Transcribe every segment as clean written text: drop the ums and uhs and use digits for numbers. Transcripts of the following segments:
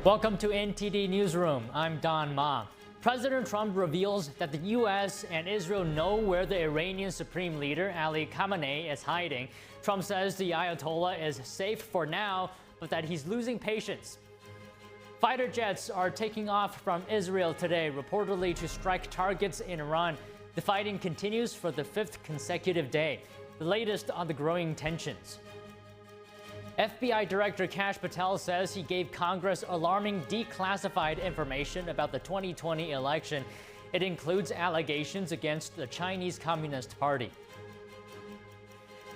Welcome to NTD Newsroom. I'm Don Ma. President Trump reveals that the U.S. and Israel know where the Iranian Supreme Leader Ali Khamenei is hiding. Trump says the Ayatollah is safe for now, but that he's losing patience. Fighter jets are taking off from Israel today, reportedly to strike targets in Iran. The fighting continues for the fifth consecutive day. The latest on the growing tensions. FBI Director Kash Patel says he gave Congress alarming declassified information about the 2020 election. It includes allegations against the Chinese Communist Party.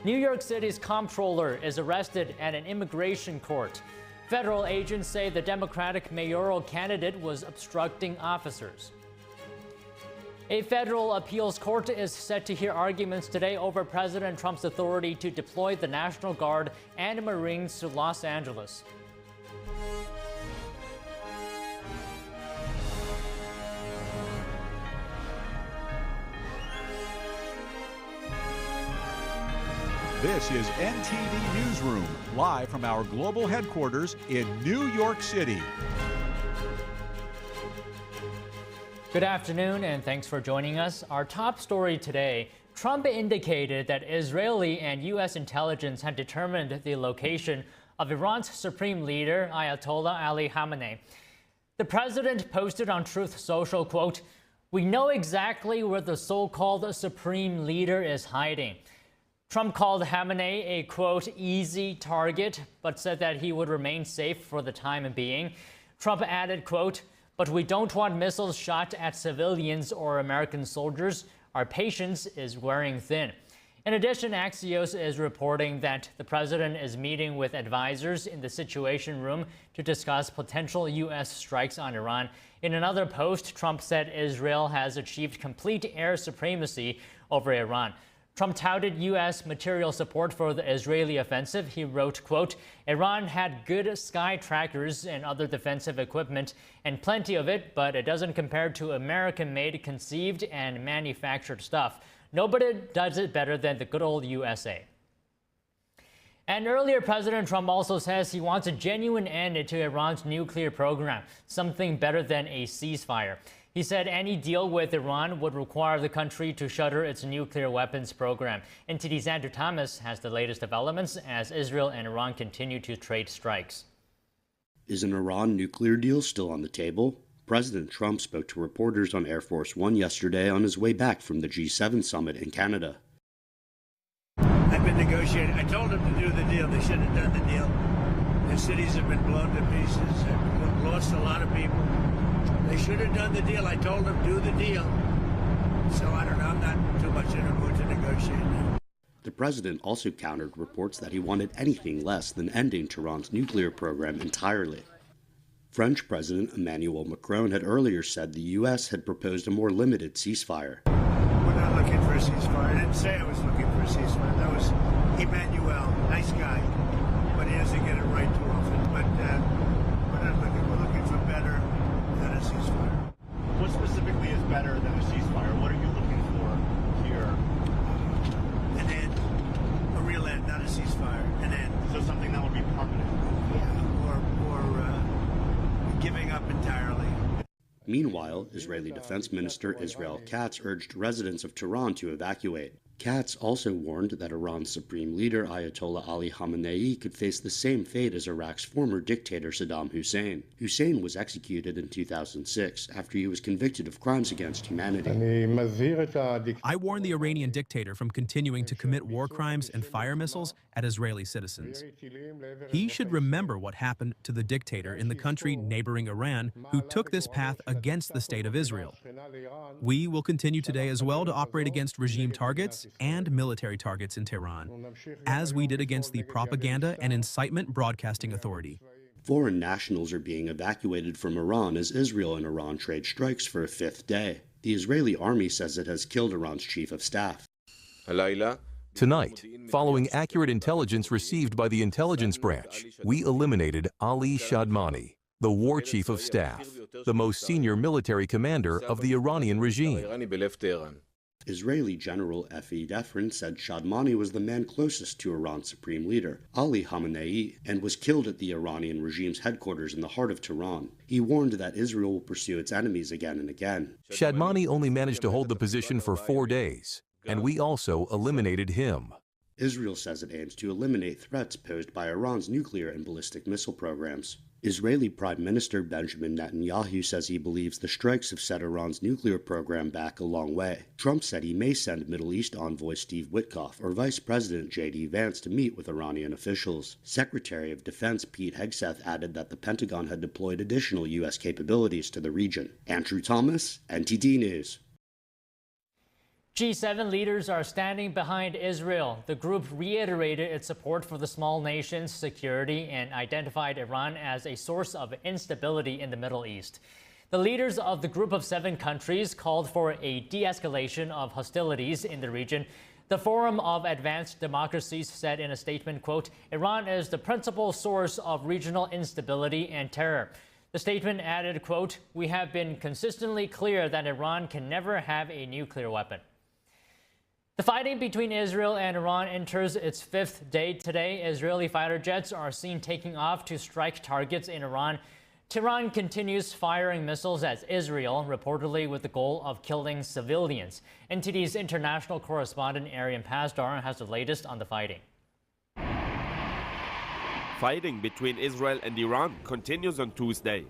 New York City's comptroller is arrested at an immigration court. Federal agents say the Democratic mayoral candidate was obstructing officers. A federal appeals court is set to hear arguments today over President Trump's authority to deploy the National Guard and Marines to Los Angeles. This is NTD Newsroom, live from our global headquarters in New York City. Good afternoon, and thanks for joining us. Our top story today, Trump indicated that Israeli and U.S. intelligence had determined the location of Iran's supreme leader, Ayatollah Ali Khamenei. The president posted on Truth Social, quote, "We know exactly where the so-called supreme leader is hiding." Trump called Khamenei a, quote, "easy target," but said that he would remain safe for the time being. Trump added, quote, "But we don't want missiles shot at civilians or American soldiers. Our patience is wearing thin." In addition, Axios is reporting that the president is meeting with advisors in the Situation Room to discuss potential U.S. strikes on Iran. In another post, Trump said Israel has achieved complete air supremacy over Iran. Trump touted U.S. material support for the Israeli offensive. He wrote, quote, "Iran had good sky trackers and other defensive equipment, and plenty of it, but it doesn't compare to American-made, conceived, and manufactured stuff. Nobody does it better than the good old USA." And earlier, President Trump also says he wants a genuine end to Iran's nuclear program, something better than a ceasefire. He said any deal with Iran would require the country to shutter its nuclear weapons program. NTD's Andrew Thomas has the latest developments as Israel and Iran continue to trade strikes. Is an Iran nuclear deal still on the table? President Trump spoke to reporters on Air Force One yesterday on his way back from the G7 summit in Canada. I've been negotiating. I told them to do the deal. They should have done the deal. Their cities have been blown to pieces. They've lost a lot of people. They should have done the deal. I told them, do the deal. So I don't know. I'm not too much in a mood to negotiate now. The president also countered reports that he wanted anything less than ending Tehran's nuclear program entirely. French President Emmanuel Macron had earlier said the U.S. had proposed a more limited ceasefire. We're not looking for a ceasefire. I didn't say I was looking for a ceasefire. That was Emmanuel, nice guy, but he doesn't get it right too often. But we're not looking. We're looking for better than a ceasefire. What specifically is better than a ceasefire? What are you looking for here? An end, a real end, not a ceasefire. An end. So something that would be permanent. Yeah, or giving up entirely. Meanwhile, Israeli Defense Minister Israel Katz urged residents of Tehran to evacuate. Katz also warned that Iran's supreme leader Ayatollah Ali Khamenei could face the same fate as Iraq's former dictator Saddam Hussein. Hussein was executed in 2006 after he was convicted of crimes against humanity. I warn the Iranian dictator from continuing to commit war crimes and fire missiles at Israeli citizens. He should remember what happened to the dictator in the country neighboring Iran who took this path against the state of Israel. We will continue today as well to operate against regime targets and military targets in Tehran, as we did against the Propaganda and Incitement Broadcasting Authority. Foreign nationals are being evacuated from Iran as Israel and Iran trade strikes for a fifth day. The Israeli army says it has killed Iran's chief of staff. Tonight, following accurate intelligence received by the intelligence branch, we eliminated Ali Shadmani, the war chief of staff, the most senior military commander of the Iranian regime. Israeli General Efi Defrin said Shadmani was the man closest to Iran's supreme leader, Ali Khamenei, and was killed at the Iranian regime's headquarters in the heart of Tehran. He warned that Israel will pursue its enemies again and again. Shadmani only managed to hold the position for 4 days, and we also eliminated him. Israel says it aims to eliminate threats posed by Iran's nuclear and ballistic missile programs. Israeli Prime Minister Benjamin Netanyahu says he believes the strikes have set Iran's nuclear program back a long way. Trump said he may send Middle East envoy Steve Witkoff or Vice President J.D. Vance to meet with Iranian officials. Secretary of Defense Pete Hegseth added that the Pentagon had deployed additional U.S. capabilities to the region. Andrew Thomas, NTD News. G7 leaders are standing behind Israel. The group reiterated its support for the small nation's security and identified Iran as a source of instability in the Middle East. The leaders of the group of 7 countries called for a de-escalation of hostilities in the region. The Forum of Advanced Democracies said in a statement, quote, Iran is the principal source of regional instability and terror. The statement added, quote, we have been consistently clear that Iran can never have a nuclear weapon. The fighting between Israel and Iran enters its 5th day today. Israeli fighter jets are seen taking off to strike targets in Iran. Tehran continues firing missiles at Israel, reportedly with the goal of killing civilians. NTD's international correspondent Arian Pasdar has the latest on the fighting. Fighting between Israel and Iran continues on Tuesday.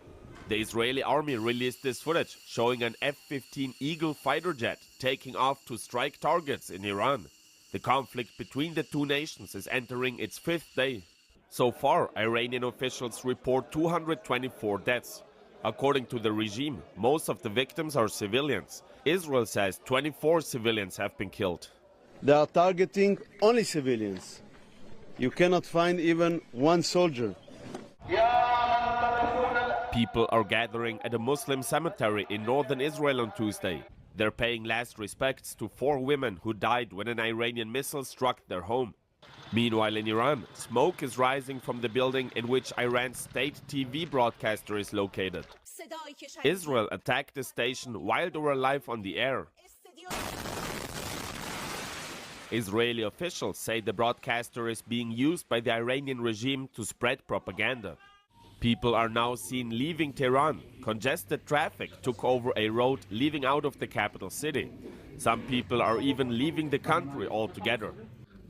The Israeli army released this footage showing an F-15 Eagle fighter jet taking off to strike targets in Iran. The conflict between the two nations is entering its 5th day. So far, Iranian officials report 224 deaths. According to the regime, most of the victims are civilians. Israel says 24 civilians have been killed. They are targeting only civilians. You cannot find even one soldier. People are gathering at a Muslim cemetery in northern Israel on Tuesday. They're paying last respects to 4 women who died when an Iranian missile struck their home. Meanwhile, in Iran, smoke is rising from the building in which Iran's state TV broadcaster is located. Israel attacked the station while they were live on the air. Israeli officials say the broadcaster is being used by the Iranian regime to spread propaganda. People are now seen leaving Tehran. Congested traffic took over a road leading out of the capital city. Some people are even leaving the country altogether.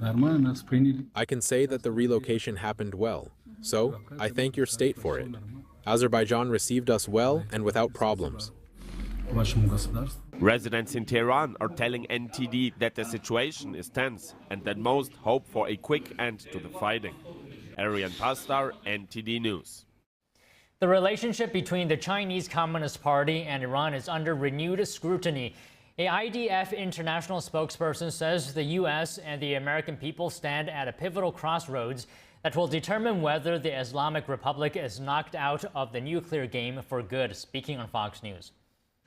I can say that the relocation happened well, so I thank your state for it. Azerbaijan received us well and without problems. Residents in Tehran are telling NTD that the situation is tense and that most hope for a quick end to the fighting. Arian Pasdar, NTD News. The relationship between the Chinese Communist Party and Iran is under renewed scrutiny. A IDF international spokesperson says the U.S. and the American people stand at a pivotal crossroads that will determine whether the Islamic Republic is knocked out of the nuclear game for good, speaking on Fox News.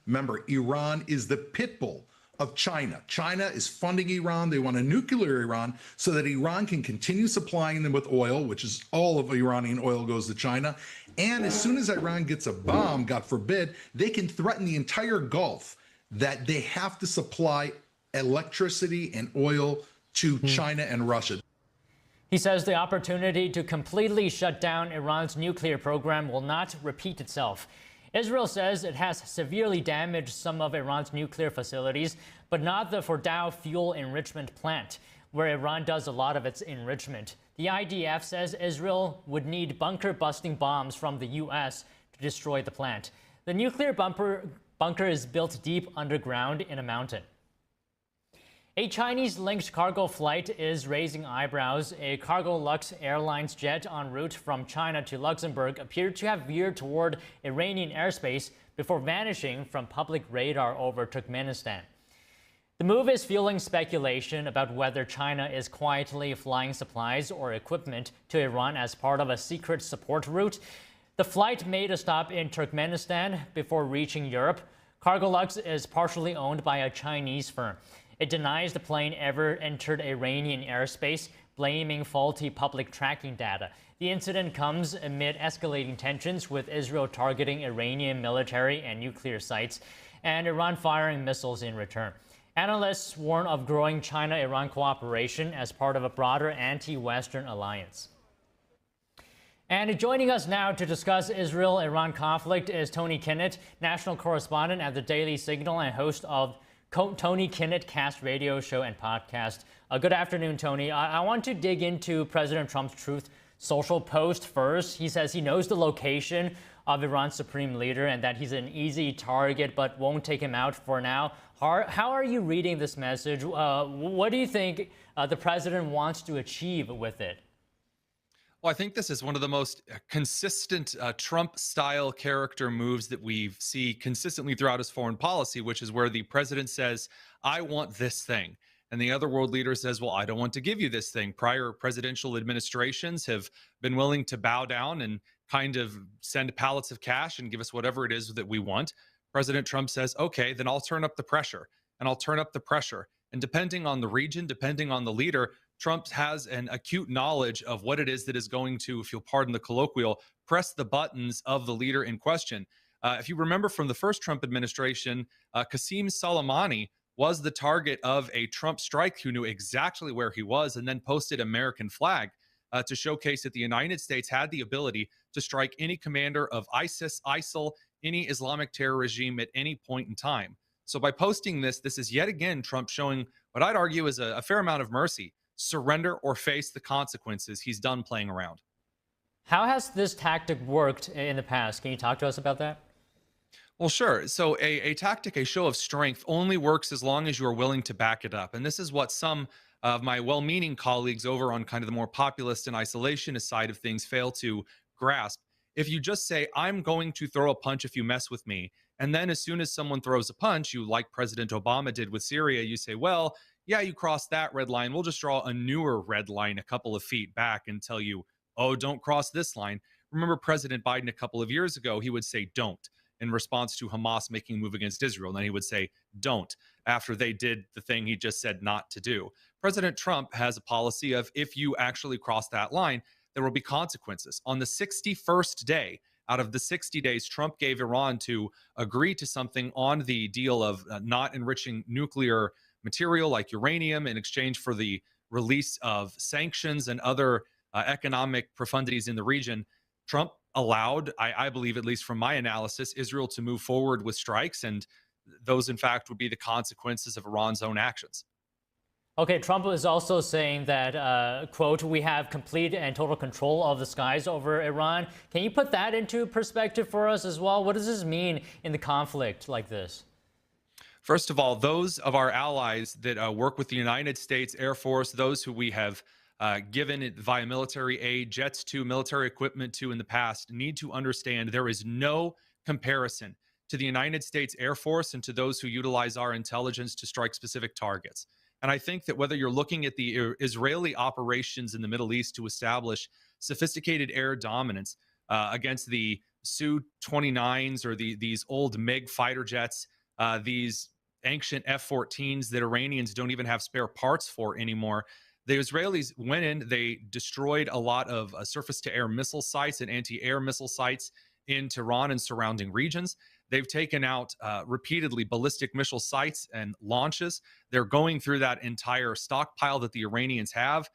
Remember, Iran is the pit bull of China. China is funding Iran. They want a nuclear Iran so that Iran can continue supplying them with oil, which is all of Iranian oil goes to China. And as soon as Iran gets a bomb, God forbid, they can threaten the entire Gulf that they have to supply electricity and oil to China and Russia. He says the opportunity to completely shut down Iran's nuclear program will not repeat itself. Israel says it has severely damaged some of Iran's nuclear facilities, but not the Fordow fuel enrichment plant, where Iran does a lot of its enrichment. The IDF says Israel would need bunker-busting bombs from the U.S. to destroy the plant. The nuclear bunker is built deep underground in a mountain. A Chinese-linked cargo flight is raising eyebrows. A Cargolux Airlines jet en route from China to Luxembourg appeared to have veered toward Iranian airspace before vanishing from public radar over Turkmenistan. The move is fueling speculation about whether China is quietly flying supplies or equipment to Iran as part of a secret support route. The flight made a stop in Turkmenistan before reaching Europe. Cargolux is partially owned by a Chinese firm. It denies the plane ever entered Iranian airspace, blaming faulty public tracking data. The incident comes amid escalating tensions, with Israel targeting Iranian military and nuclear sites, and Iran firing missiles in return. Analysts warn of growing China-Iran cooperation as part of a broader anti-Western alliance. And joining us now to discuss Israel-Iran conflict is Tony Kinnett, national correspondent at the Daily Signal and host of Tony Kinnett Cast radio show and podcast. Good afternoon, Tony. I want to dig into President Trump's Truth Social post first. He says he knows the location of Iran's supreme leader and that he's an easy target but won't take him out for now. How are you reading this message? What do you think the president wants to achieve with it? Well, I think this is one of the most consistent Trump-style character moves that we see consistently throughout his foreign policy, which is where the president says, I want this thing. And the other world leader says, well, I don't want to give you this thing. Prior presidential administrations have been willing to bow down and kind of send pallets of cash and give us whatever it is that we want. President Trump says, okay, then I'll turn up the pressure and I'll turn up the pressure. And depending on the region, depending on the leader, Trump has an acute knowledge of what it is that is going to, if you'll pardon the colloquial, press the buttons of the leader in question. If you remember from the first Trump administration, Qasem Soleimani was the target of a Trump strike who knew exactly where he was and then posted American flag to showcase that the United States had the ability to strike any commander of ISIS, ISIL, any Islamic terror regime at any point in time. So by posting this, this is yet again Trump showing what I'd argue is a fair amount of mercy. Surrender or face the consequences. He's done playing around. How has this tactic worked in the past? Can you talk to us about that? Well, sure. So a tactic, a show of strength only works as long as you are willing to back it up. And this is what some of my well-meaning colleagues over on kind of the more populist and isolationist side of things fail to grasp. If you just say, I'm going to throw a punch if you mess with me, and then as soon as someone throws a punch, you, like President Obama did with Syria, you say, well, yeah, you crossed that red line. We'll just draw a newer red line a couple of feet back and tell you, oh, don't cross this line. Remember President Biden a couple of years ago, he would say, don't, in response to Hamas making a move against Israel. And then he would say, don't, after they did the thing he just said not to do. President Trump has a policy of if you actually cross that line, there will be consequences. On the 61st day out of the 60 days Trump gave Iran to agree to something on the deal of not enriching nuclear material like uranium in exchange for the release of sanctions and other economic profundities in the region, Trump allowed, I believe, at least from my analysis, Israel to move forward with strikes. And those, in fact, would be the consequences of Iran's own actions. Okay, Trump is also saying that, quote, we have complete and total control of the skies over Iran. Can you put that into perspective for us as well? What does this mean in the conflict like this? First of all, those of our allies that work with the United States Air Force, those who we have given it via military aid, jets to, military equipment to in the past, need to understand there is no comparison to the United States Air Force and to those who utilize our intelligence to strike specific targets. And I think that whether you're looking at the Israeli operations in the Middle East to establish sophisticated air dominance against the Su-29s or these old MiG fighter jets, these ancient F-14s that Iranians don't even have spare parts for anymore. The Israelis went in, they destroyed a lot of surface-to-air missile sites and anti-air missile sites in Tehran and surrounding regions. They've taken out repeatedly ballistic missile sites and launches. They're going through that entire stockpile that the Iranians have.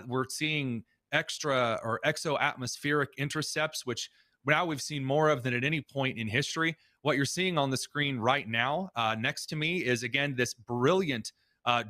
We're seeing extra or exo-atmospheric intercepts, which now we've seen more of than at any point in history. What you're seeing on the screen right now next to me is, again, this brilliant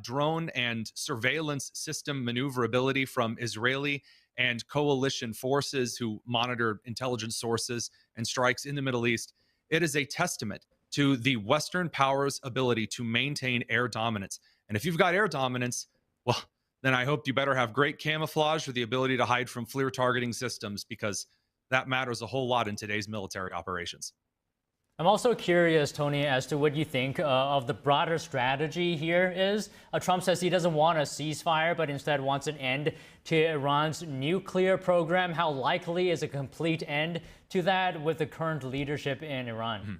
drone and surveillance system maneuverability from Israeli and coalition forces who monitor intelligence sources and strikes in the Middle East. It is a testament to the Western powers' ability to maintain air dominance. And if you've got air dominance, well, then I hope you better have great camouflage or the ability to hide from FLIR targeting systems, because that matters a whole lot in today's military operations. I'm also curious, Tony, as to what you think of the broader strategy here is. Trump says he doesn't want a ceasefire, but instead wants an end to Iran's nuclear program. How likely is a complete end to that with the current leadership in Iran? Mm-hmm.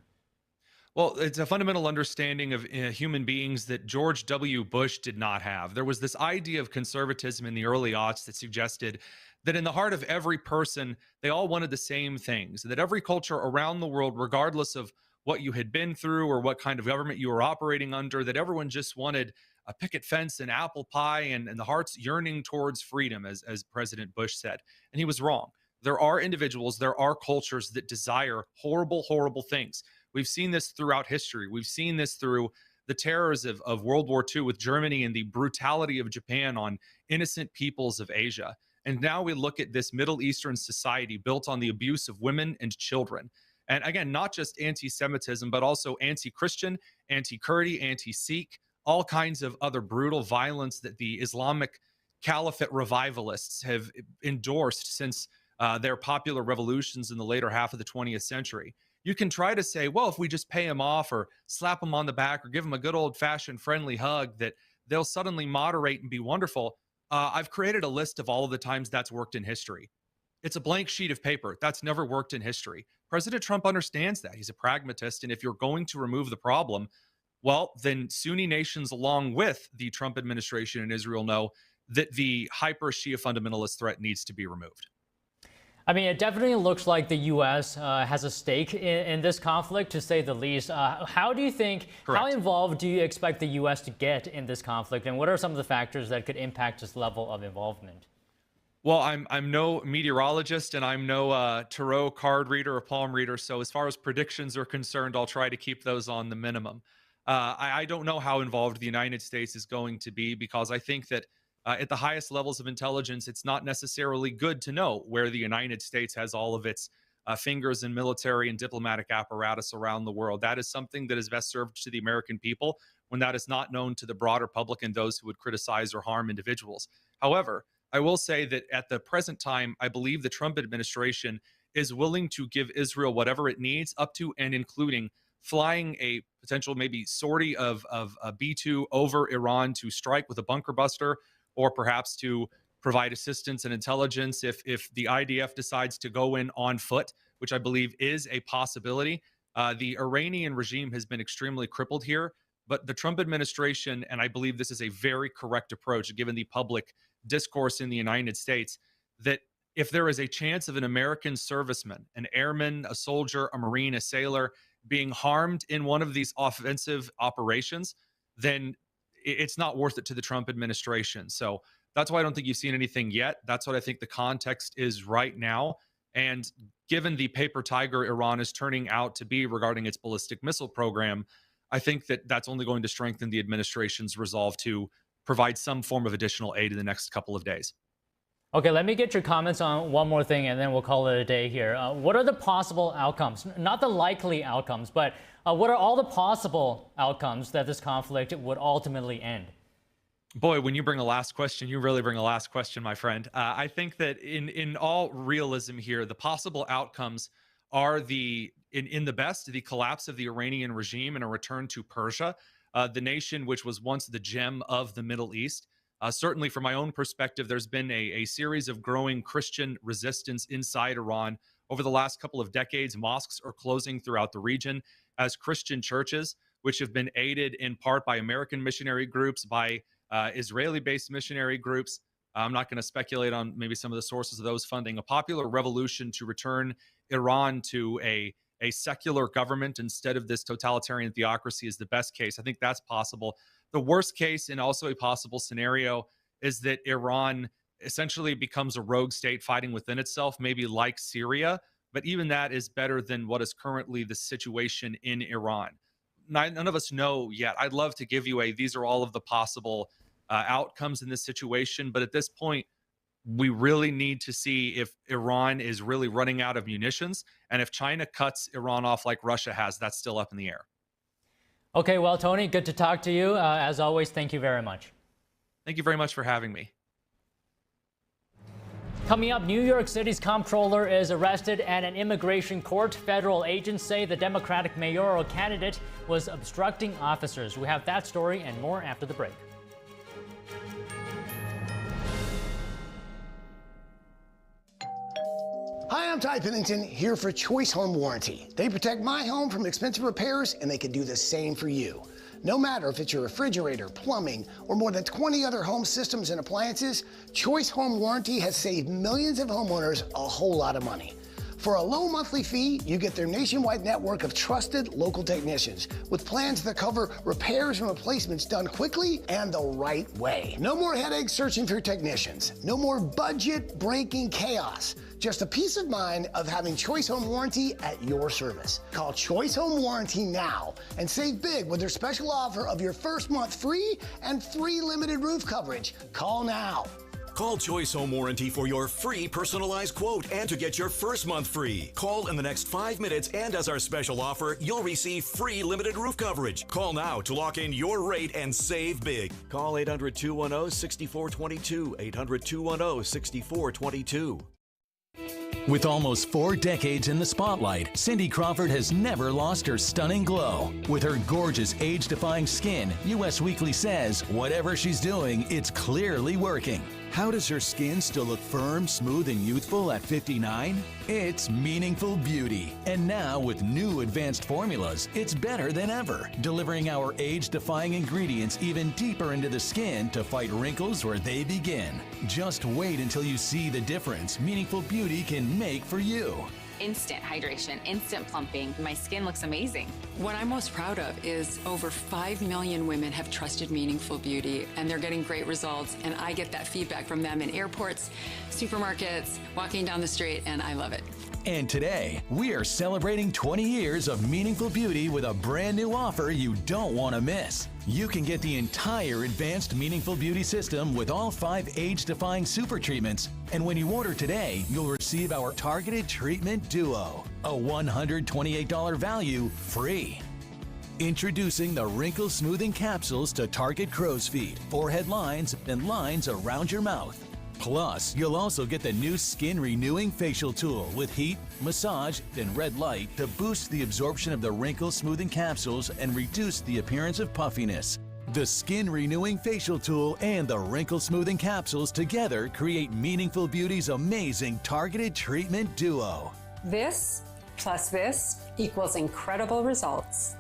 Well, it's a fundamental understanding of human beings that George W. Bush did not have. There was this idea of conservatism in the early aughts that suggested that in the heart of every person, they all wanted the same things, that every culture around the world, regardless of what you had been through or what kind of government you were operating under, that everyone just wanted a picket fence and apple pie and the heart's yearning towards freedom, as President Bush said. And he was wrong. There are individuals, there are cultures that desire horrible, horrible things. We've seen this throughout history. We've seen this through the terrors of World War II with Germany and the brutality of Japan on innocent peoples of Asia. And now we look at this Middle Eastern society built on the abuse of women and children. And again, not just anti-Semitism, but also anti-Christian, anti-Kurdi, anti-Sikh, all kinds of other brutal violence that the Islamic Caliphate revivalists have endorsed since their popular revolutions in the later half of the 20th century. You can try to say, well, if we just pay them off or slap them on the back or give them a good old-fashioned friendly hug, that they'll suddenly moderate and be wonderful. I've created a list of all of the times that's worked in history. It's a blank sheet of paper. That's never worked in history. President Trump understands that. He's a pragmatist. And if you're going to remove the problem, well, then Sunni nations, along with the Trump administration in Israel, know that the hyper-Shia fundamentalist threat needs to be removed. I mean, it definitely looks like the U.S. Has a stake in this conflict, to say the least. How do you think, Correct. How involved do you expect the U.S. to get in this conflict? And what are some of the factors that could impact this level of involvement? Well, I'm no meteorologist and I'm no tarot card reader or palm reader. So as far as predictions are concerned, I'll try to keep those on the minimum. I don't know how involved the United States is going to be, because I think that at the highest levels of intelligence, it's not necessarily good to know where the United States has all of its fingers in military and diplomatic apparatus around the world. That is something that is best served to the American people when that is not known to the broader public and those who would criticize or harm individuals. However, I will say that at the present time, I believe the Trump administration is willing to give Israel whatever it needs, up to and including flying a potential maybe sortie of a B-2 over Iran to strike with a bunker buster, or perhaps to provide assistance and intelligence if the IDF decides to go in on foot, which I believe is a possibility. The Iranian regime has been extremely crippled here, but the Trump administration, and I believe this is a very correct approach given the public discourse in the United States, that if there is a chance of an American serviceman, an airman, a soldier, a Marine, a sailor being harmed in one of these offensive operations, then it's not worth it to the Trump administration. So that's why I don't think you've seen anything yet. That's what I think the context is right now. And given the paper tiger Iran is turning out to be regarding its ballistic missile program, I think that that's only going to strengthen the administration's resolve to provide some form of additional aid in the next couple of days. Okay, let me get your comments on one more thing, and then we'll call it a day here. What are the possible outcomes? Not the likely outcomes, but what are all the possible outcomes that this conflict would ultimately end? Boy, when you bring a last question, you really bring a last question, my friend. I think that in all realism here, the possible outcomes are in the best, the collapse of the Iranian regime and a return to Persia, the nation which was once the gem of the Middle East. Certainly from my own perspective, there's been a series of growing Christian resistance inside Iran. Over the last couple of decades, mosques are closing throughout the region as Christian churches, which have been aided in part by American missionary groups, by Israeli-based missionary groups. I'm not going to speculate on maybe some of the sources of those funding. A popular revolution to return Iran to a secular government instead of this totalitarian theocracy is the best case. I think that's possible. The worst case, and also a possible scenario, is that Iran essentially becomes a rogue state fighting within itself, maybe like Syria. But even that is better than what is currently the situation in Iran. None of us know yet. I'd love to give you these are all of the possible outcomes in this situation. But at this point, we really need to see if Iran is really running out of munitions. And if China cuts Iran off like Russia has, that's still up in the air. Okay, well, Tony, good to talk to you. As always, thank you very much. Thank you very much for having me. Coming up, New York City's comptroller is arrested at an immigration court. Federal agents say the Democratic mayoral candidate was obstructing officers. We have that story and more after the break. Hi, I'm Ty Pennington, here for Choice Home Warranty. They protect my home from expensive repairs, and they can do the same for you. No matter if it's your refrigerator, plumbing, or more than 20 other home systems and appliances, Choice Home Warranty has saved millions of homeowners a whole lot of money. For a low monthly fee, you get their nationwide network of trusted local technicians with plans that cover repairs and replacements done quickly and the right way. No more headaches searching for technicians. No more budget-breaking chaos. Just a peace of mind of having Choice Home Warranty at your service. Call Choice Home Warranty now and save big with their special offer of your first month free and free limited roof coverage. Call now. Call Choice Home Warranty for your free personalized quote and to get your first month free. Call in the next 5 minutes, and as our special offer, you'll receive free limited roof coverage. Call now to lock in your rate and save big. Call 800-210-6422, 800-210-6422. With almost 4 decades in the spotlight, Cindy Crawford has never lost her stunning glow. With her gorgeous, age-defying skin, US Weekly says whatever she's doing, it's clearly working. How does her skin still look firm, smooth, and youthful at 59? It's meaningful beauty. And now, with new advanced formulas, it's better than ever, delivering our age-defying ingredients even deeper into the skin to fight wrinkles where they begin. Just wait until you see the difference meaningful beauty can make for you. Instant hydration, instant plumping. My skin looks amazing. What I'm most proud of is over 5 million women have trusted Meaningful Beauty, and they're getting great results, and I get that feedback from them in airports, supermarkets, walking down the street, and I love it. And today, we are celebrating 20 years of Meaningful Beauty with a brand new offer you don't want to miss. You can get the entire advanced Meaningful Beauty system with all 5 age-defying super treatments. And when you order today, you'll receive our Targeted Treatment Duo, a $128 value free. Introducing the Wrinkle Smoothing Capsules to target crow's feet, forehead lines, and lines around your mouth. Plus, you'll also get the new Skin Renewing Facial Tool with heat, massage, and red light to boost the absorption of the wrinkle smoothing capsules and reduce the appearance of puffiness. The Skin Renewing Facial Tool and the Wrinkle Smoothing Capsules together create Meaningful Beauty's amazing Targeted Treatment Duo. This plus this equals incredible results.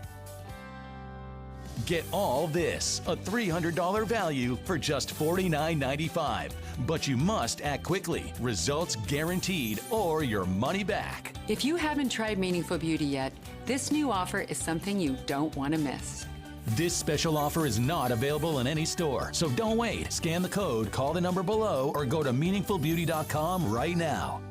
Get all this, a $300 value, for just $49.95. But you must act quickly. Results guaranteed or your money back. If you haven't tried Meaningful Beauty yet, this new offer is something you don't want to miss. This special offer is not available in any store, so don't wait. Scan the code, call the number below, or go to meaningfulbeauty.com right now.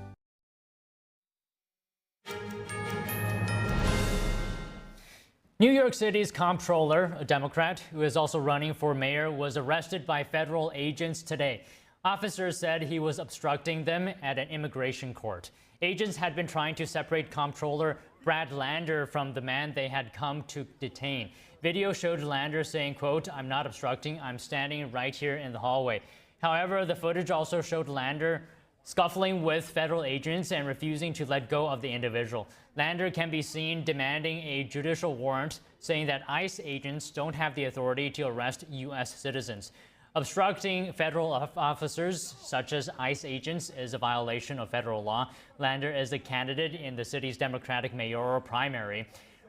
New York City's comptroller, a Democrat who is also running for mayor, was arrested by federal agents today. Officers said he was obstructing them at an immigration court. Agents had been trying to separate comptroller Brad Lander from the man they had come to detain. Video showed Lander saying, quote, "I'm not obstructing, I'm standing right here in the hallway." However, the footage also showed Lander scuffling with federal agents and refusing to let go of the individual. Lander can be seen demanding a judicial warrant, saying that ICE agents don't have the authority to arrest U.S. citizens. Obstructing federal officers, such as ICE agents, is a violation of federal law. Lander is a candidate in the city's Democratic mayoral primary.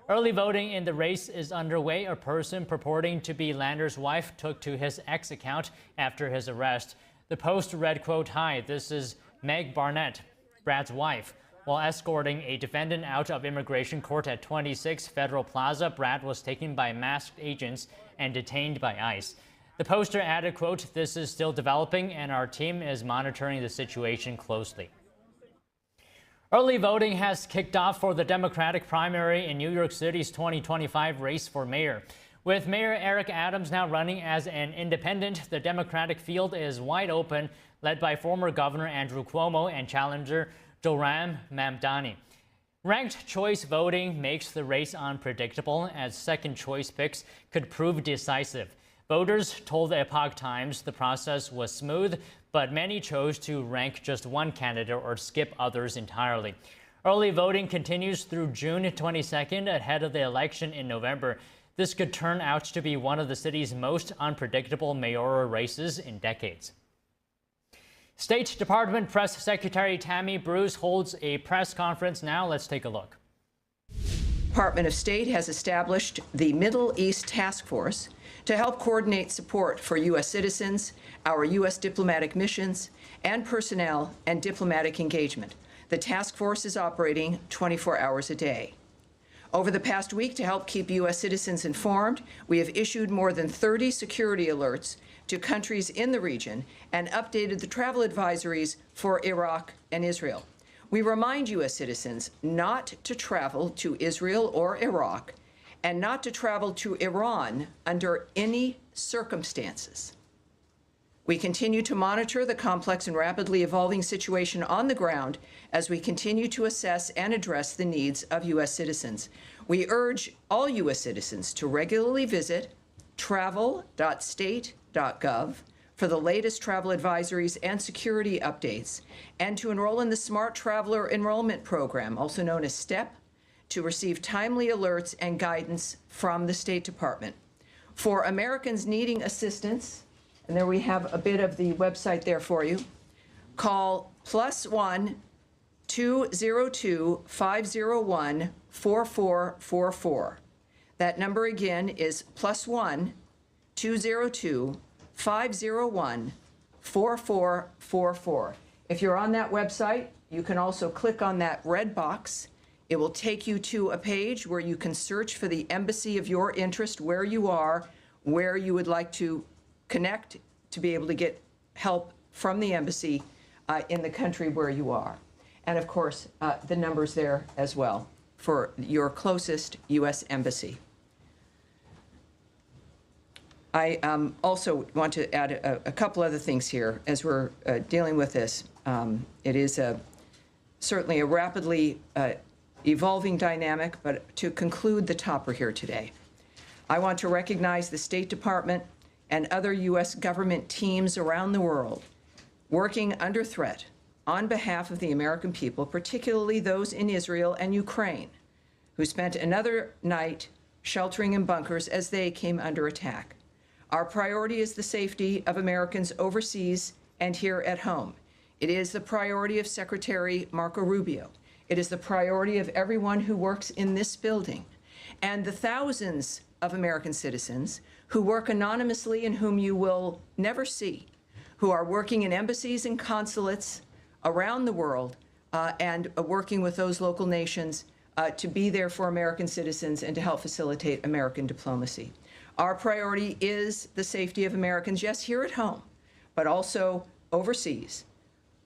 Early voting in the race is underway. A person purporting to be Lander's wife took to his X account after his arrest. The post read, quote, "Hi, this is Meg Barnett, Brad's wife." While escorting a defendant out of immigration court at 26 Federal Plaza, Brad was taken by masked agents and detained by ICE. The poster added, quote, "This is still developing and our team is monitoring the situation closely." Early voting has kicked off for the Democratic primary in New York City's 2025 race for mayor. With Mayor Eric Adams now running as an independent, the Democratic field is wide open, led by former Governor Andrew Cuomo and challenger Joram Mamdani. Ranked choice voting makes the race unpredictable, as second choice picks could prove decisive. Voters told the Epoch Times the process was smooth, but many chose to rank just one candidate or skip others entirely. Early voting continues through June 22nd, ahead of the election in November. This could turn out to be one of the city's most unpredictable mayoral races in decades. State Department Press Secretary Tammy Bruce holds a press conference now. Let's take a look. Department of State has established the Middle East Task Force to help coordinate support for U.S. citizens, our U.S. diplomatic missions, and personnel and diplomatic engagement. The task force is operating 24 hours a day. Over the past week, to help keep U.S. citizens informed, we have issued more than 30 security alerts to countries in the region and updated the travel advisories for Iraq and Israel. We remind U.S. citizens not to travel to Israel or Iraq and not to travel to Iran under any circumstances. We continue to monitor the complex and rapidly evolving situation on the ground as we continue to assess and address the needs of U.S. citizens. We urge all U.S. citizens to regularly visit travel.state.gov for the latest travel advisories and security updates, and to enroll in the Smart Traveler Enrollment Program, also known as STEP, to receive timely alerts and guidance from the State Department. For Americans needing assistance, and there we have a bit of the website there for you, call +1 202 501 4444. That number again is +1 202 501 4444. If you're on that website, you can also click on that red box. It will take you to a page where you can search for the embassy of your interest, where you are, where you would like to connect to be able to get help from the embassy in the country where you are. And of course, the numbers there as well for your closest U.S. embassy. I also want to add a couple other things here as we're dealing with this. It is certainly a rapidly evolving dynamic, but to conclude the topper here today, I want to recognize the State Department and other U.S. government teams around the world working under threat on behalf of the American people, particularly those in Israel and Ukraine, who spent another night sheltering in bunkers as they came under attack. Our priority is the safety of Americans overseas and here at home. It is the priority of Secretary Marco Rubio. It is the priority of everyone who works in this building and the thousands of American citizens who work anonymously and whom you will never see, who are working in embassies and consulates around the world and working with those local nations to be there for American citizens and to help facilitate American diplomacy. Our priority is the safety of Americans, yes, here at home, but also overseas.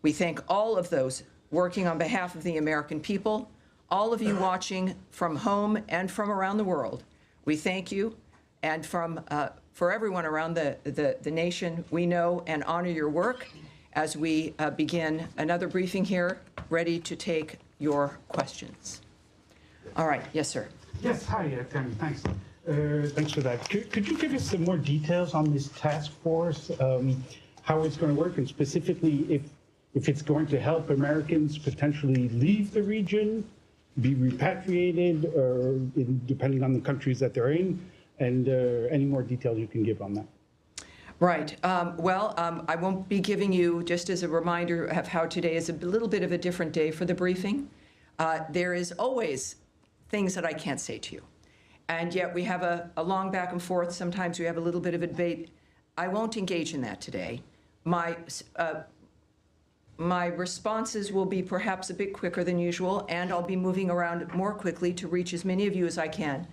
We thank all of those working on behalf of the American people, all of you watching from home and from around the world. We thank you, and for everyone around the nation, we know and honor your work as we begin another briefing here, ready to take your questions. All right, yes, sir. Yes, hi, Tammy, thanks. Thanks for that. Could you give us some more details on this task force, how it's going to work, and specifically if it's going to help Americans potentially leave the region, be repatriated, or depending on the countries that they're in, and any more details you can give on that? Right. I won't be giving you, just as a reminder of how today is a little bit of a different day for the briefing. There is always things that I can't say to you. And yet we have a long back and forth. Sometimes we have a little bit of a debate. I won't engage in that today. My responses will be perhaps a bit quicker than usual, and I'll be moving around more quickly to reach as many of you as I can.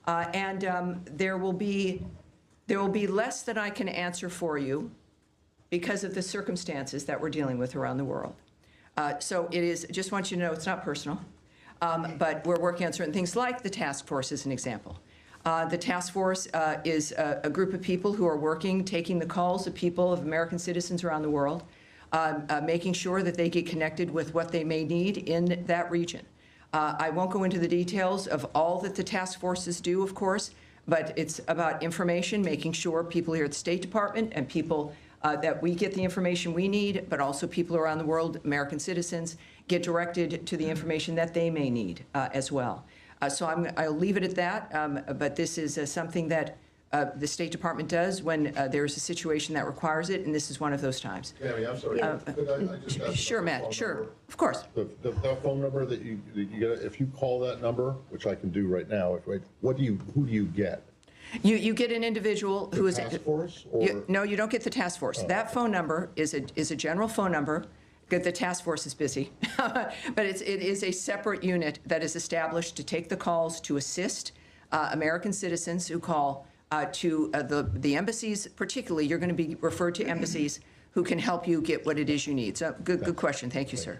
There will be less that I can answer for you because of the circumstances that we're dealing with around the world. So it is, just want you to know, it's not personal. But we're working on certain things like the task force as an example. The task force is a group of people who are working, taking the calls of people, of American citizens around the world, making sure that they get connected with what they may need in that region. I won't go into the details of all that the task forces do, of course, but it's about information, making sure people here at the State Department and people that we get the information we need, but also people around the world, American citizens, get directed to the information that they may need as well. So I'll leave it at that, but this is something that the State Department does when there's a situation that requires it, and this is one of those times. Tammy, I'm sorry. Sure, Matt, sure, of course. That phone number that you get, if you call that number, which I can do right now, who do you get? You get an individual who is task force, no, you don't get the task force. That phone number is a general phone number. Good, the task force is busy, but it is a separate unit that is established to take the calls to assist American citizens who call to the embassies. Particularly, you're going to be referred to embassies who can help you get what it is you need. So good question. Thank you, sir.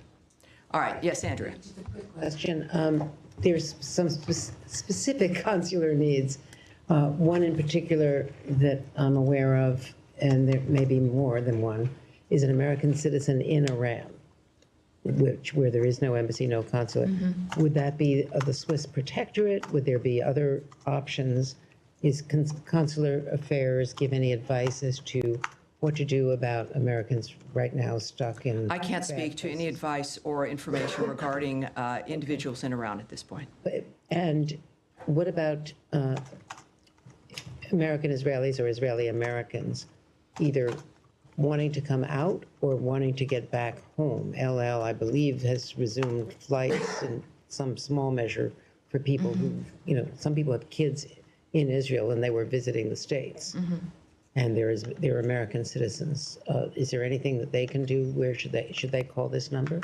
All right. Yes, Andrea. Just a quick question. There's some specific consular needs. One in particular that I'm aware of, and there may be more than one, is an American citizen in Iran, where there is no embassy, no consulate. Mm-hmm. Would that be the Swiss protectorate? Would there be other options? Is consular affairs give any advice as to what to do about Americans right now stuck in? I can't speak to any advice or information regarding individuals in Iran at this point. And what about American Israelis or Israeli Americans either wanting to come out or wanting to get back home? LL, I believe, has resumed flights in some small measure for people who, some people have kids in Israel and they were visiting the States. And they're American citizens. Is there anything that they can do? Where should they call this number?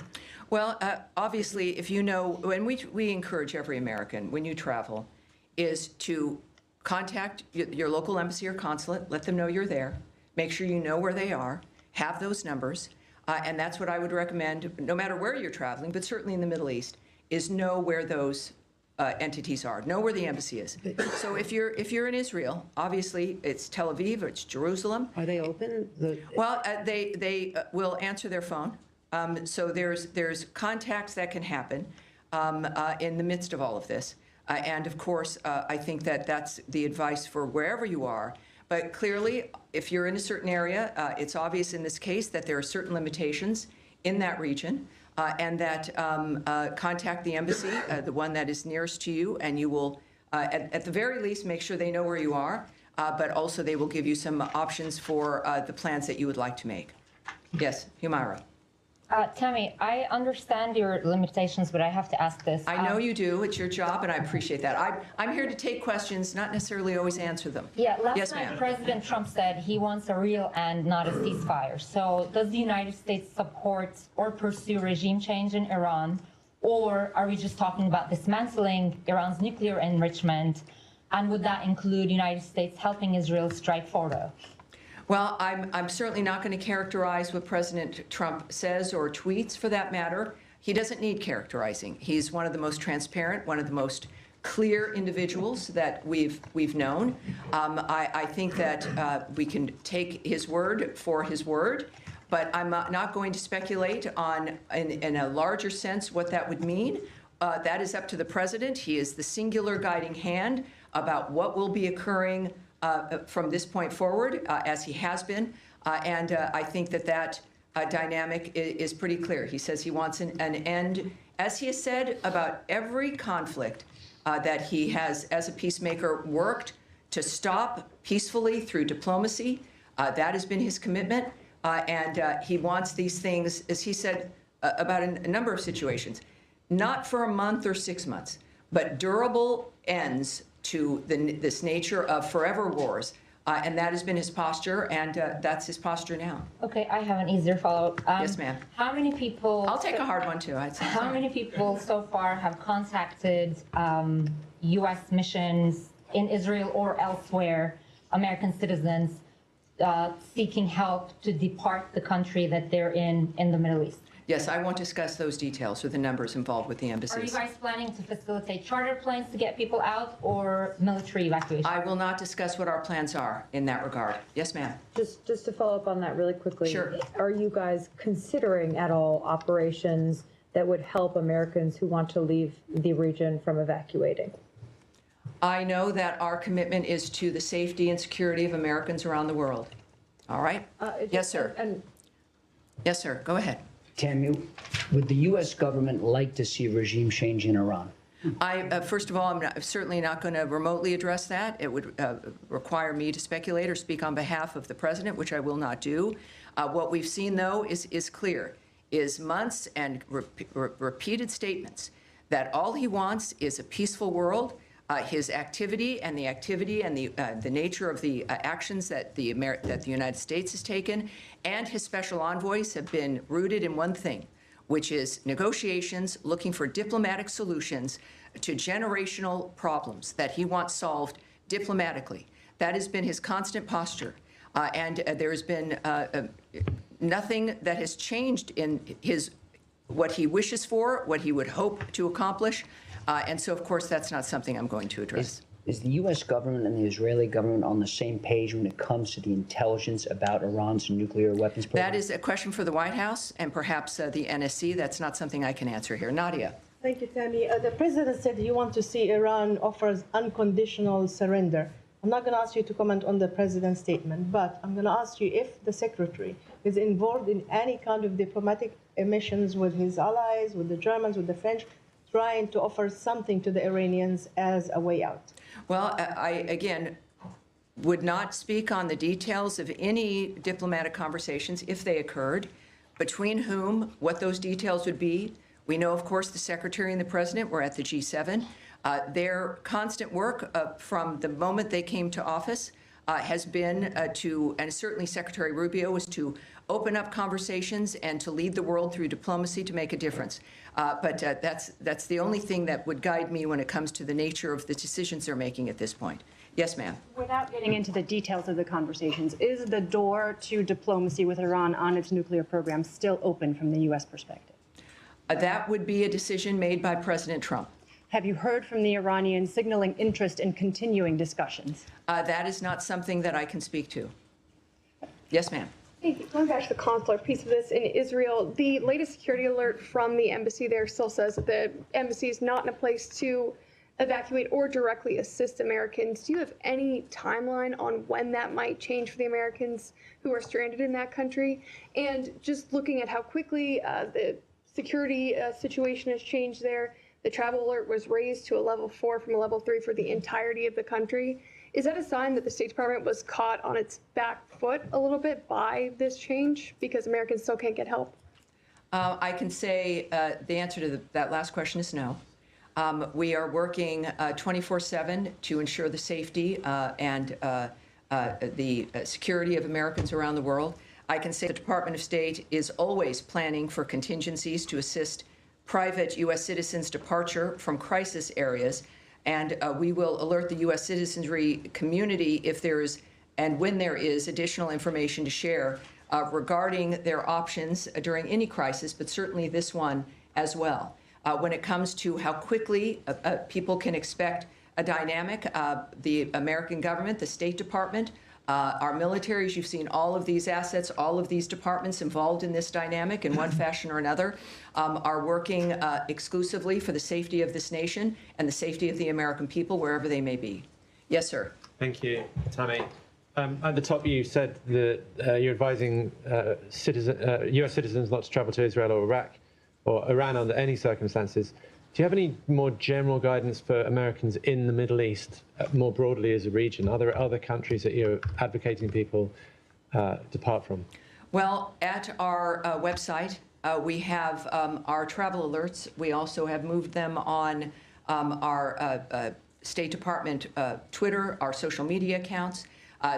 Well, obviously, if you know, and we encourage every American when you travel, is to contact your local embassy or consulate, let them know you're there, make sure you know where they are, have those numbers, and that's what I would recommend, no matter where you're traveling, but certainly in the Middle East, is know where those entities are, know where the embassy is. So if you're in Israel, obviously it's Tel Aviv or it's Jerusalem. Are they open? Well, they will answer their phone. So there's contacts that can happen in the midst of all of this. And of course, I think that's the advice for wherever you are. But clearly, if you're in a certain area, it's obvious in this case that there are certain limitations in that region, and that contact the embassy, the one that is nearest to you, and you will, at the very least, make sure they know where you are, but also they will give you some options for the plans that you would like to make. Yes, Humaira. Tammy, I understand your limitations, but I have to ask this. I know you do. It's your job, and I appreciate that. I'm here to take questions, not necessarily always answer them. Yeah, last night President Trump said he wants a real end, not a ceasefire. So does the United States support or pursue regime change in Iran, or are we just talking about dismantling Iran's nuclear enrichment, and would that include the United States helping Israel strike Fordo? Well, I'm certainly not going to characterize what President Trump says or tweets, for that matter. He doesn't need characterizing. He's one of the most transparent, one of the most clear individuals that we've known. I think that we can take his word for his word, but I'm not going to speculate on, in a larger sense, what that would mean. That is up to the president. He is the singular guiding hand about what will be occurring from this point forward, as he has been, and I think that dynamic is pretty clear. He says he wants an end, as he has said about every conflict that he has, as a peacemaker, worked to stop peacefully through diplomacy. That has been his commitment, and he wants these things, as he said about a number of situations, not for a month or 6 months, but durable ends to this nature of forever wars. And that has been his posture, and that's his posture now. Okay, I have an easier follow-up. Yes, ma'am. How many people... I'll take a hard one, too. I'd say. How many people so far have contacted U.S. missions in Israel or elsewhere, American citizens, seeking help to depart the country that they're in the Middle East? Yes, I won't discuss those details or the numbers involved with the embassies. Are you guys planning to facilitate charter planes to get people out or military evacuation? I will not discuss what our plans are in that regard. Yes, ma'am. Just to follow up on that really quickly. Sure. Are you guys considering at all operations that would help Americans who want to leave the region from evacuating? I know that our commitment is to the safety and security of Americans around the world. All right? Yes, sir. Yes, sir. Go ahead. Tammy, would the U.S. government like to see a regime change in Iran? First of all, I'm certainly not going to remotely address that. It would require me to speculate or speak on behalf of the president, which I will not do. What we've seen, though, is clear, is months and repeated statements that all he wants is a peaceful world, his activity and the nature of the actions that the United States has taken and his special envoys have been rooted in one thing, which is negotiations, looking for diplomatic solutions to generational problems that he wants solved diplomatically. That has been his constant posture. And there has been nothing that has changed in what he wishes for, what he would hope to accomplish. And so, of course, that's not something I'm going to address. Is the U.S. government and the Israeli government on the same page when it comes to the intelligence about Iran's nuclear weapons program? That is a question for the White House and perhaps the NSC. That's not something I can answer here. Nadia. Thank you, Tammy. The president said he wants to see Iran offers unconditional surrender. I'm not going to ask you to comment on the president's statement, but I'm going to ask you if the secretary is involved in any kind of diplomatic missions with his allies, with the Germans, with the French, trying to offer something to the Iranians as a way out. Well, I, again, would not speak on the details of any diplomatic conversations, if they occurred, between whom, what those details would be. We know, of course, the Secretary and the President were at the G7. Their constant work from the moment they came to office has been and certainly Secretary Rubio, was to open up conversations and to lead the world through diplomacy to make a difference. But that's the only thing that would guide me when it comes to the nature of the decisions they're making at this point. Yes, ma'am. Without getting into the details of the conversations, is the door to diplomacy with Iran on its nuclear program still open from the U.S. perspective? That would be a decision made by President Trump. Have you heard from the Iranians signaling interest in continuing discussions? That is not something that I can speak to. Yes, ma'am. Going back to the consular piece of this in Israel, the latest security alert from the embassy there still says that the embassy is not in a place to evacuate or directly assist Americans. Do you have any timeline on when that might change for the Americans who are stranded in that country? And just looking at how quickly the security situation has changed there, the travel alert was raised to a level 4 from a level 3 for the entirety of the country. Is that a sign that the State Department was caught on its back foot a little bit by this change because Americans still can't get help? I can say the answer to that last question is no. We are working 24/7 to ensure the safety and the security of Americans around the world. I can say the Department of State is always planning for contingencies to assist private U.S. citizens' departure from crisis areas, and we will alert the U.S. citizenry community if there is and when there is additional information to share regarding their options during any crisis, but certainly this one as well. When it comes to how quickly people can expect a dynamic, the American government, the State Department, our militaries, you've seen all of these assets, all of these departments involved in this dynamic in one fashion or another, are working exclusively for the safety of this nation and the safety of the American people, wherever they may be. Yes, sir. Thank you, Tammy. At the top, you said that you're advising U.S. citizens not to travel to Israel or Iraq or Iran under any circumstances. Do you have any more general guidance for Americans in the Middle East, more broadly as a region? Are there other countries that you're advocating people depart from? Well, at our website, we have our travel alerts. We also have moved them on our State Department Twitter, our social media accounts.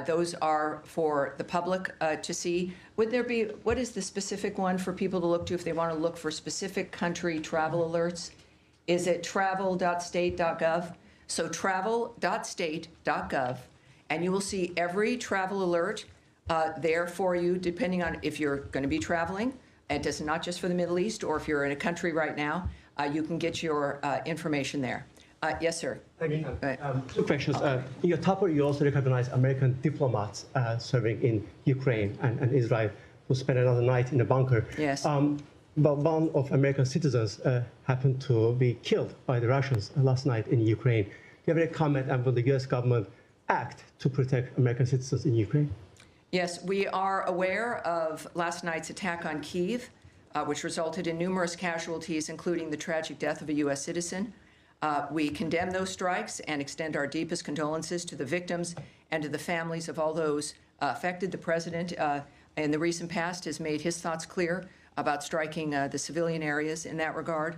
Those are for the public to see. Would there be, what is the specific one for people to look to if they want to look for specific country travel alerts? Is it travel.state.gov? So travel.state.gov, and you will see every travel alert there for you, depending on if you're going to be traveling. It does not just for the Middle East, or if you're in a country right now, you can get your information there. Yes, sir. Thank you. Two questions. In your topic, you also recognize American diplomats serving in Ukraine and Israel who spent another night in a bunker. Yes. But one of American citizens happened to be killed by the Russians last night in Ukraine. Do you have any comment on will the U.S. government act to protect American citizens in Ukraine? Yes, we are aware of last night's attack on Kyiv, which resulted in numerous casualties, including the tragic death of a U.S. citizen. We condemn those strikes and extend our deepest condolences to the victims and to the families of all those affected. The president, in the recent past, has made his thoughts clear about striking the civilian areas in that regard.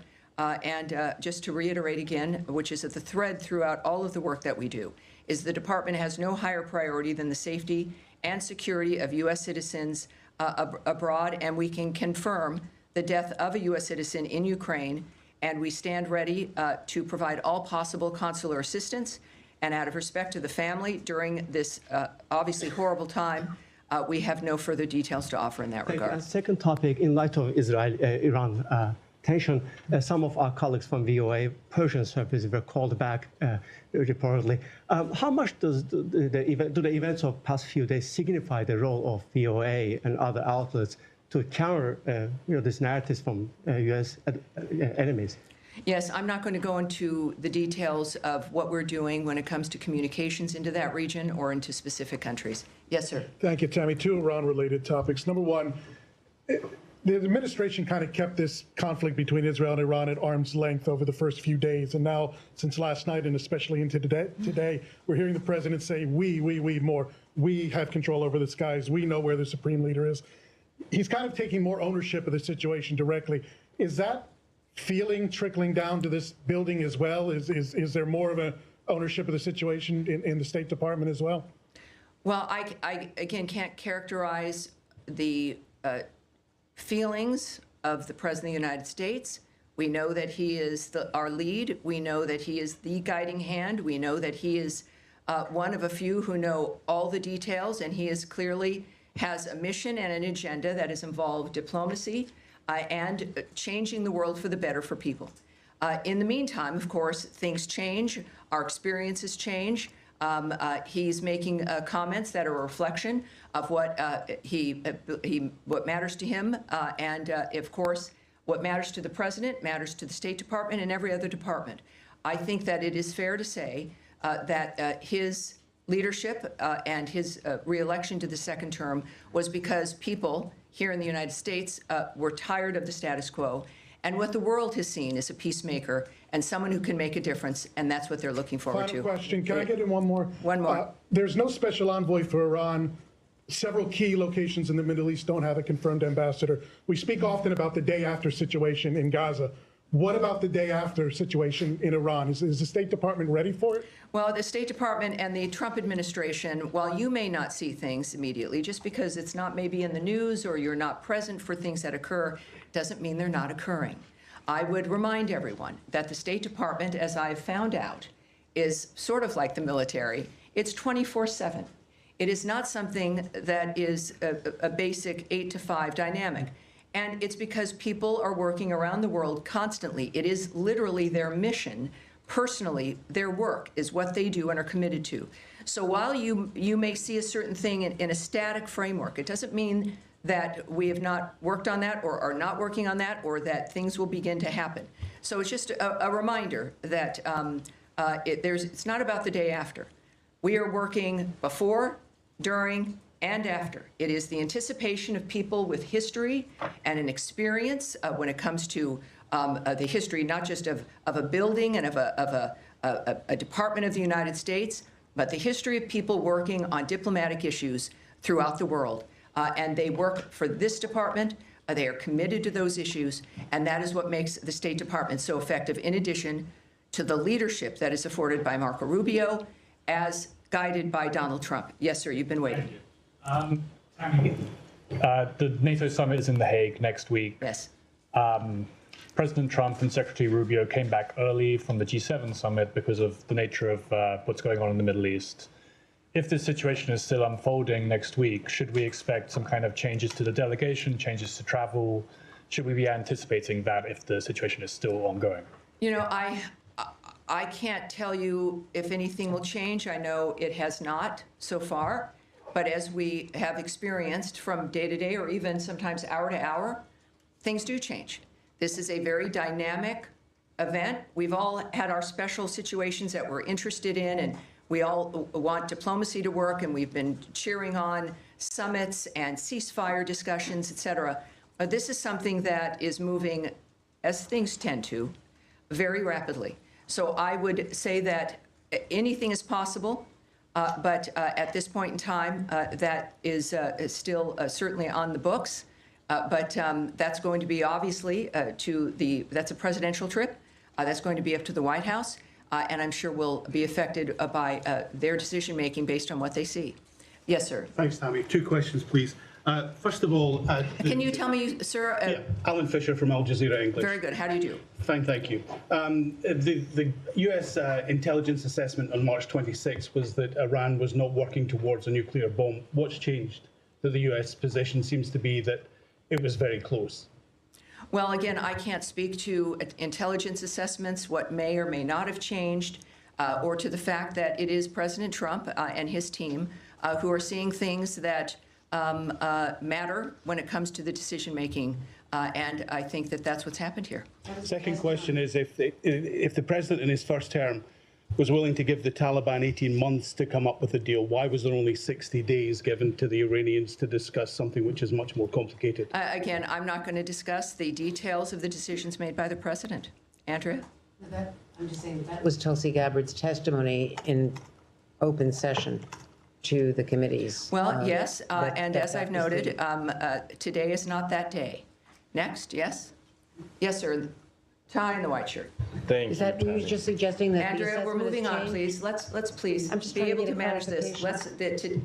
Just to reiterate again, which is at the thread throughout all of the work that we do, is the department has no higher priority than the safety and security of U.S. citizens abroad, and we can confirm the death of a U.S. citizen in Ukraine, and we stand ready to provide all possible consular assistance. And out of respect to the family during this obviously horrible time, we have no further details to offer in that regard. And second topic, in light of Israel-Iran tension, some of our colleagues from VOA Persian service were called back reportedly. How much do the events of past few days signify the role of VOA and other outlets to counter these narratives from U.S. enemies? Yes, I'm not going to go into the details of what we're doing when it comes to communications into that region or into specific countries. Yes, sir. Thank you, Tammy. Two Iran-related topics. Number one, the administration kind of kept this conflict between Israel and Iran at arm's length over the first few days. And now, since last night, and especially into today, we're hearing the president say, we more. We have control over the skies. We know where the supreme leader is. He's kind of taking more ownership of the situation directly. Is that feeling trickling down to this building as well? Is there more of an ownership of the situation in the State Department as well? Well, I again can't characterize the feelings of the President of the United States. We know that he is our lead. We know that he is the guiding hand. We know that he is one of a few who know all the details, and he is clearly has a mission and an agenda that has involved diplomacy and changing the world for the better for people. In the meantime, of course, things change. Our experiences change. He's making comments that are a reflection of what what matters to him, and of course, what matters to the president matters to the State Department and every other department. I think that it is fair to say that his leadership and his re-election to the second term was because people here in the United States were tired of the status quo. And what the world has seen is a peacemaker and someone who can make a difference, and that's what they're looking forward to. Final question. Can I get in one more? One more. There's no special envoy for Iran. Several key locations in the Middle East don't have a confirmed ambassador. We speak often about the day after situation in Gaza. What about the day after situation in Iran? Is the State Department ready for it? Well, the State Department and the Trump administration, while you may not see things immediately, just because it's not maybe in the news or you're not present for things that occur, doesn't mean they're not occurring. I would remind everyone that the State Department, as I've found out, is sort of like the military. It's 24/7. It is not something that is a basic 8 to 5 dynamic. And it's because people are working around the world constantly. It is literally their mission. Personally, their work is what they do and are committed to. So while you may see a certain thing in a static framework, it doesn't mean that we have not worked on that or are not working on that or that things will begin to happen. So it's just a reminder that it's not about the day after. We are working before, during, and after. It is the anticipation of people with history and an experience when it comes to the history, not just of a building and of a department of the United States, but the history of people working on diplomatic issues throughout the world. And they work for this department. They are committed to those issues, and that is what makes the State Department so effective, in addition to the leadership that is afforded by Marco Rubio, as guided by Donald Trump. Yes, sir, you've been waiting. The NATO summit is in The Hague next week. Yes. President Trump and Secretary Rubio came back early from the G7 summit because of the nature of what's going on in the Middle East. If this situation is still unfolding next week, should we expect some kind of changes to the delegation, changes to travel? Should we be anticipating that if the situation is still ongoing? You know, I can't tell you if anything will change. I know it has not so far. But as we have experienced from day to day or even sometimes hour to hour, things do change. This is a very dynamic event. We've all had our special situations that we're interested in, and we all want diplomacy to work, and we've been cheering on summits and ceasefire discussions, et cetera. But this is something that is moving, as things tend to, very rapidly. So I would say that anything is possible. But at this point in time, that is still certainly on the books. But that's going to be obviously that's a presidential trip. That's going to be up to the White House, and I'm sure will be affected by their decision making based on what they see. Yes, sir. Thanks, Tammy. 2 questions, please. First of all, can you tell me, sir? Yeah, Alan Fisher from Al Jazeera English. Very good. How do you do? Fine, thank you. The U.S. intelligence assessment on March 26 was that Iran was not working towards a nuclear bomb. What's changed? That the U.S. position seems to be that it was very close. Well, again, I can't speak to intelligence assessments, what may or may not have changed, or to the fact that it is President Trump and his team who are seeing things that matter when it comes to the decision making, and I think that that's what's happened here. Second question is, if the president in his first term was willing to give the Taliban 18 months to come up with a deal, why was there only 60 days given to the Iranians to discuss something which is much more complicated? Again, I'm not going to discuss the details of the decisions made by the president. Andrea? I'm just saying that was Tulsi Gabbard's testimony in open session to the committees. Well, yes, and as I've noted, today is not that day. Next, yes? Yes, sir. Tie in the white shirt. Thank Is that you just suggesting that Andrea, we're moving on, please. Let's please I'm just be trying able to to get a manage this.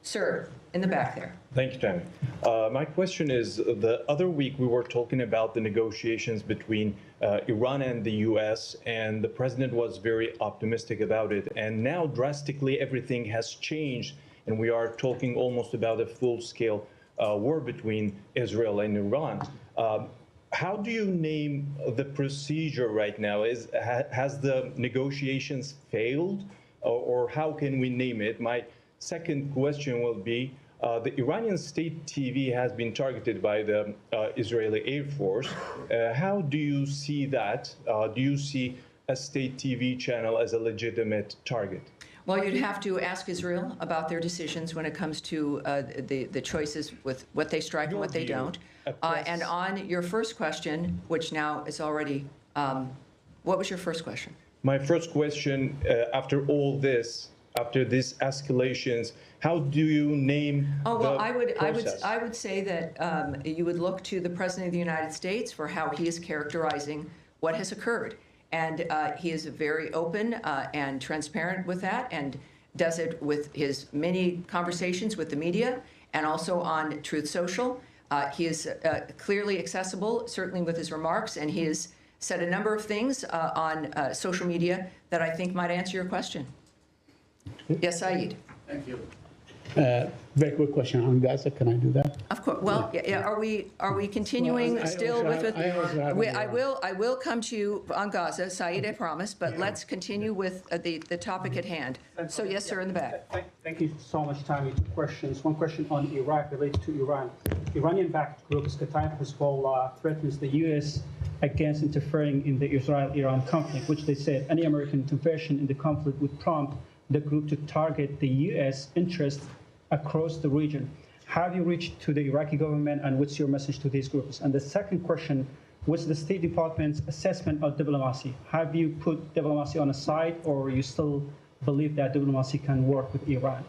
Sir, in the back there. Thank you, Tammy. My question is, the other week we were talking about the negotiations between Iran and the U.S., and the president was very optimistic about it. And now drastically everything has changed, and we are talking almost about a full-scale war between Israel and Iran. How do you name the procedure right now? Has the negotiations failed, or how can we name it? My second question will be, the Iranian state TV has been targeted by the Israeli Air Force. How do you see that? Do you see a state TV channel as a legitimate target? Well, you'd have to ask Israel about their decisions when it comes to the choices with what they strike and what they don't. And on your first question, which now is already, what was your first question? My first question, after all this, after these escalations, how do you name Oh, well, the process? I would say that you would look to the President of the United States for how he is characterizing what has occurred. And he is very open and transparent with that, and does it with his many conversations with the media and also on Truth Social. He is clearly accessible, certainly with his remarks, and he has said a number of things on social media that I think might answer your question. Yes, Saeed. Thank you. Very quick question on Gaza. Can I do that? Of course. Well, yeah. Are we continuing still with? I will come to you on Gaza, Saeed. I promise. But let's continue with the topic at hand. So yes, sir, in the back. Thank you so much, Tammy. 2 questions. One question on Iraq related to Iran. Iranian-backed group Qatar Hezbollah threatens the U.S. against interfering in the Israel-Iran conflict, which they said any American intervention in the conflict would prompt the group to target the U.S. interests across the region. Have you reached to the Iraqi government, and what's your message to these groups? And the second question, what's the State Department's assessment of diplomacy? Have you put diplomacy on a side, or you still believe that diplomacy can work with Iran?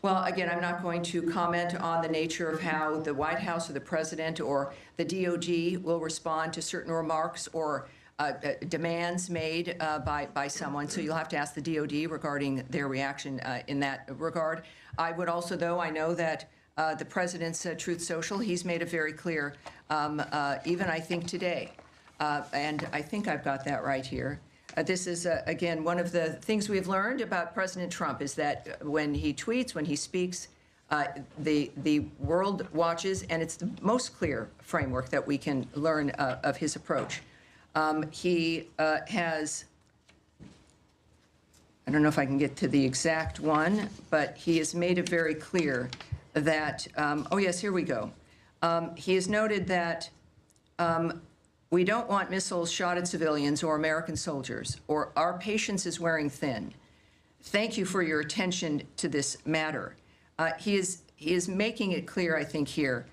Well, again, I'm not going to comment on the nature of how the White House or the President or the DOD will respond to certain remarks or demands made by someone. So you'll have to ask the DOD regarding their reaction in that regard. I would also, though, I know that the President's Truth Social, he's made it very clear, even I think today, and I think I've got that right here. This is, again, one of the things we've learned about President Trump is that when he tweets, when he speaks, the world watches, and it's the most clear framework that we can learn of his approach. He has, I don't know if I can get to the exact one, but he has made it very clear that, oh yes, here we go. He has noted that we don't want missiles shot at civilians or American soldiers, or our patience is wearing thin. Thank you for your attention to this matter. He is making it clear, I think, here,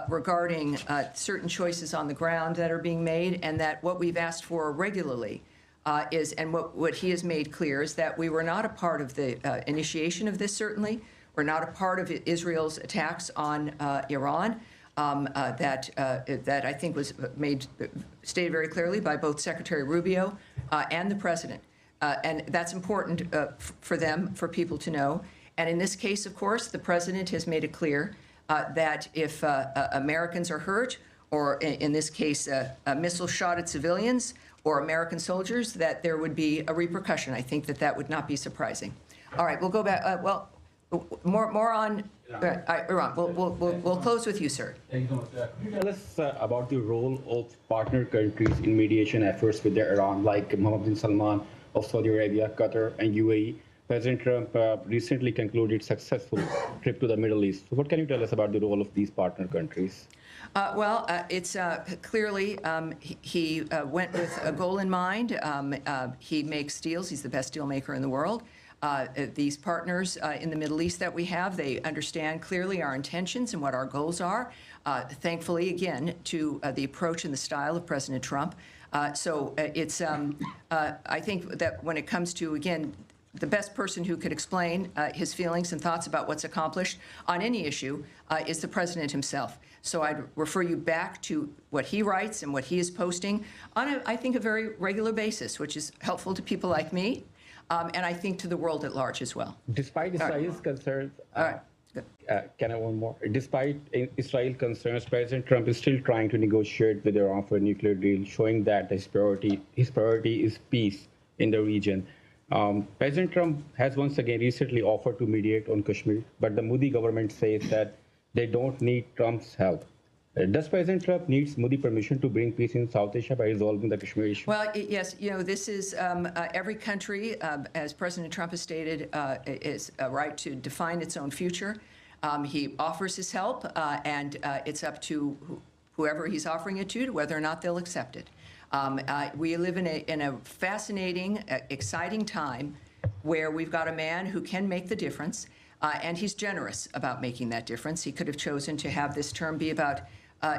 regarding certain choices on the ground that are being made, and that what we've asked for regularly is, and what he has made clear is that we were not a part of the initiation of this, certainly. We're not a part of Israel's attacks on Iran. that I think was stated very clearly by both Secretary Rubio and the President. And that's important for them, for people to know. And in this case, of course, the President has made it clear that if Americans are hurt, or in this case, a missile shot at civilians or American soldiers, that there would be a repercussion. I think that would not be surprising. All right, we'll go back. More on Iran. We'll close with you, sir. Thank you so much. Could you tell us about the role of partner countries in mediation efforts with Iran, like Mohammed bin Salman of Saudi Arabia, Qatar, and UAE? President Trump recently concluded successful trip to the Middle East. So what can you tell us about the role of these partner countries? It's clearly he went with a goal in mind. He makes deals. He's the best deal maker in the world. These partners in the Middle East that we have, they understand clearly our intentions and what our goals are. Thankfully, again, to the approach and the style of President Trump. I think that when it comes to, again, the best person who could explain his feelings and thoughts about what's accomplished on any issue is the President himself. So I'd refer you back to what he writes and what he is posting on, I think, a very regular basis, which is helpful to people like me, and I think to the world at large as well. Despite Israel's concerns, can I have one more? Despite Israel concerns, President Trump is still trying to negotiate with Iran for a nuclear deal, showing that his priority is peace in the region. President Trump has once again recently offered to mediate on Kashmir, but the Modi government says that they don't need Trump's help. Does President Trump need Modi permission to bring peace in South Asia by resolving the Kashmir issue? Well, yes, this is every country, as President Trump has stated, is a right to define its own future. He offers his help, and it's up to whoever he's offering it to whether or not they'll accept it. We live in a fascinating, exciting time where we've got a man who can make the difference, and he's generous about making that difference. He could have chosen to have this term be about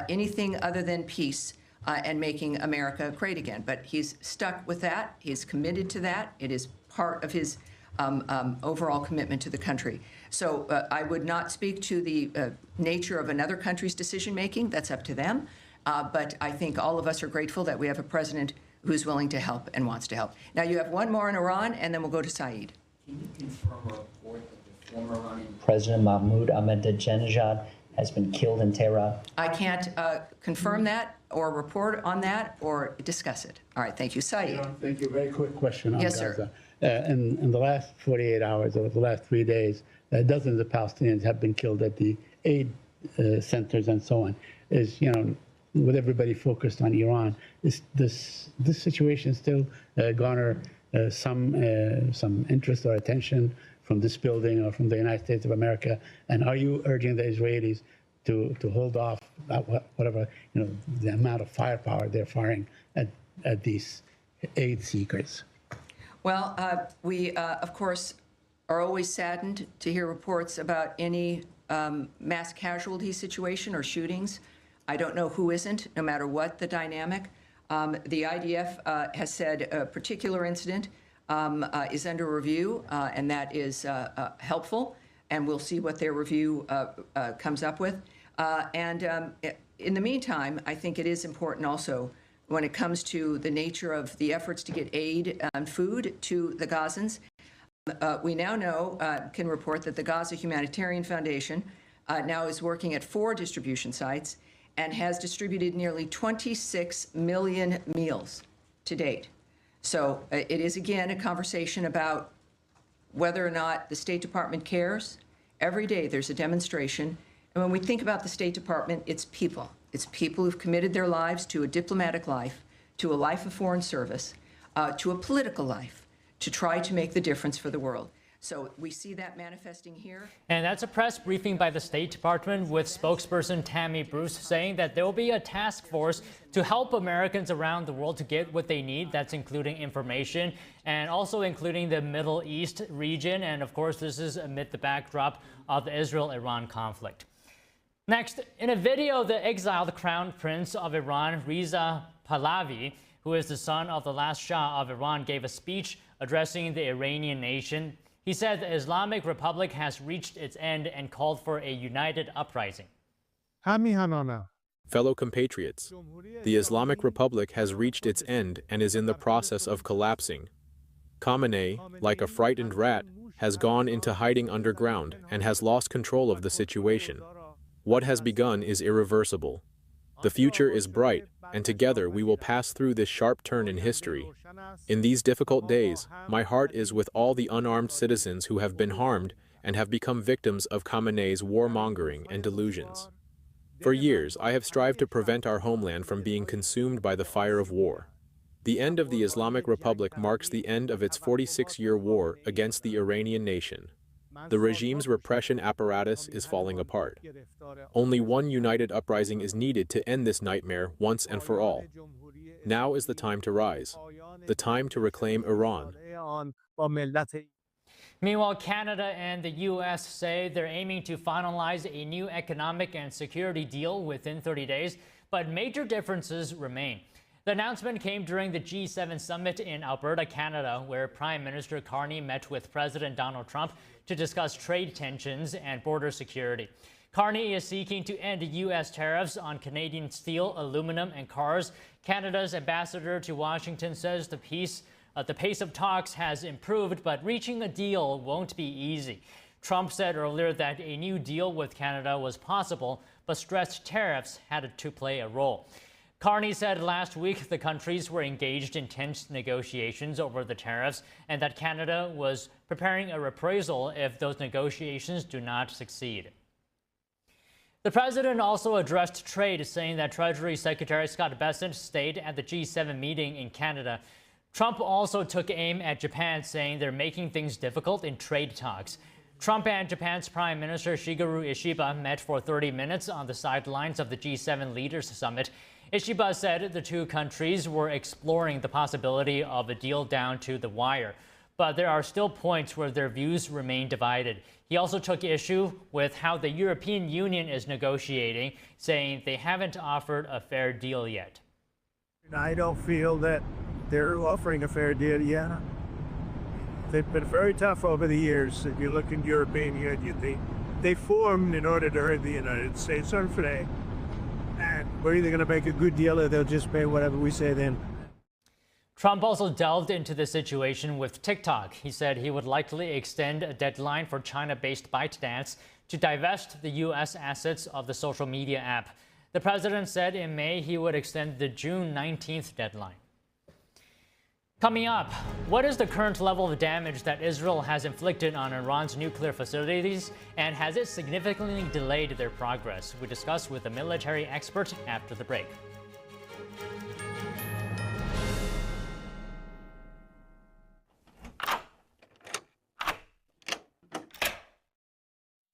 anything other than peace and making America great again. But he's stuck with that. He's committed to that. It is part of his overall commitment to the country. So I would not speak to the nature of another country's decision-making. That's up to them. But I think all of us are grateful that we have a president who's willing to help and wants to help. Now, you have one more in Iran, and then we'll go to Saeed. Can you confirm a report that the former Iranian President Mahmoud Ahmadinejad has been killed in Tehran? I can't confirm that or report on that or discuss it. All right, thank you. Saeed. Thank you. Very quick question on Yes, Gaza. sir. In the last 48 hours or the last 3 days, dozens of Palestinians have been killed at the aid centers and so on. With everybody focused on Iran, this situation still garner some interest or attention from this building or from the United States of America? And are you urging the Israelis to hold off whatever the amount of firepower they're firing at these aid seekers? Well, we of course are always saddened to hear reports about any mass casualty situation or shootings. I don't know who isn't, no matter what the dynamic. The IDF has said a particular incident is under review, and that is helpful, and we'll see what their review comes up with. In the meantime, I think it is important also when it comes to the nature of the efforts to get aid and food to the Gazans. We now know, can report that the Gaza Humanitarian Foundation now is working at 4 distribution sites and has distributed nearly 26 million meals to date. So it is, again, a conversation about whether or not the State Department cares. Every day there's a demonstration. And when we think about the State Department, it's people. It's people who've committed their lives to a diplomatic life, to a life of foreign service, to a political life, to try to make the difference for the world. So we see that manifesting here. And that's a press briefing by the State Department with spokesperson Tammy Bruce saying that there will be a task force to help Americans around the world to get what they need. That's including information and also including the Middle East region. And of course, this is amid the backdrop of the Israel-Iran conflict. Next, in a video, the exiled Crown Prince of Iran, Reza Pahlavi, who is the son of the last Shah of Iran, gave a speech addressing the Iranian nation. He said the Islamic Republic has reached its end and called for a united uprising. Fellow compatriots, the Islamic Republic has reached its end and is in the process of collapsing. Khamenei, like a frightened rat, has gone into hiding underground and has lost control of the situation. What has begun is irreversible. The future is bright, and together we will pass through this sharp turn in history. In these difficult days, my heart is with all the unarmed citizens who have been harmed and have become victims of Khamenei's warmongering and delusions. For years, I have strived to prevent our homeland from being consumed by the fire of war. The end of the Islamic Republic marks the end of its 46-year war against the Iranian nation. The regime's repression apparatus is falling apart. Only one united uprising is needed to end this nightmare once and for all. Now is the time to rise, the time to reclaim Iran. Meanwhile, Canada and the U.S. say they're aiming to finalize a new economic and security deal within 30 days, but major differences remain. The announcement came during the G7 summit in Alberta, Canada, where Prime Minister Carney met with President Donald Trump to discuss trade tensions and border security. Carney is seeking to end U.S. tariffs on Canadian steel, aluminum, and cars. Canada's ambassador to Washington says the pace of talks has improved, but reaching a deal won't be easy. Trump said earlier that a new deal with Canada was possible, but stressed tariffs had to play a role. Carney said last week the countries were engaged in tense negotiations over the tariffs and that Canada was preparing a reprisal if those negotiations do not succeed. The president also addressed trade, saying that Treasury Secretary Scott Bessent stayed at the G7 meeting in Canada. Trump also took aim at Japan, saying they're making things difficult in trade talks. Trump and Japan's Prime Minister Shigeru Ishiba met for 30 minutes on the sidelines of the G7 Leaders Summit. Ishiba said the two countries were exploring the possibility of a deal down to the wire, but there are still points where their views remain divided. He also took issue with how the European Union is negotiating, saying they haven't offered a fair deal yet. I don't feel that they're offering a fair deal yet. They've been very tough over the years. If you look in the European Union, they formed in order to hurt the United States, aren't they? And we're either going to make a good deal or they'll just pay whatever we say then. Trump also delved into the situation with TikTok. He said he would likely extend a deadline for China-based ByteDance to divest the U.S. assets of the social media app. The president said in May he would extend the June 19th deadline. Coming up, what is the current level of damage that Israel has inflicted on Iran's nuclear facilities, and has it significantly delayed their progress? We discuss with a military expert after the break.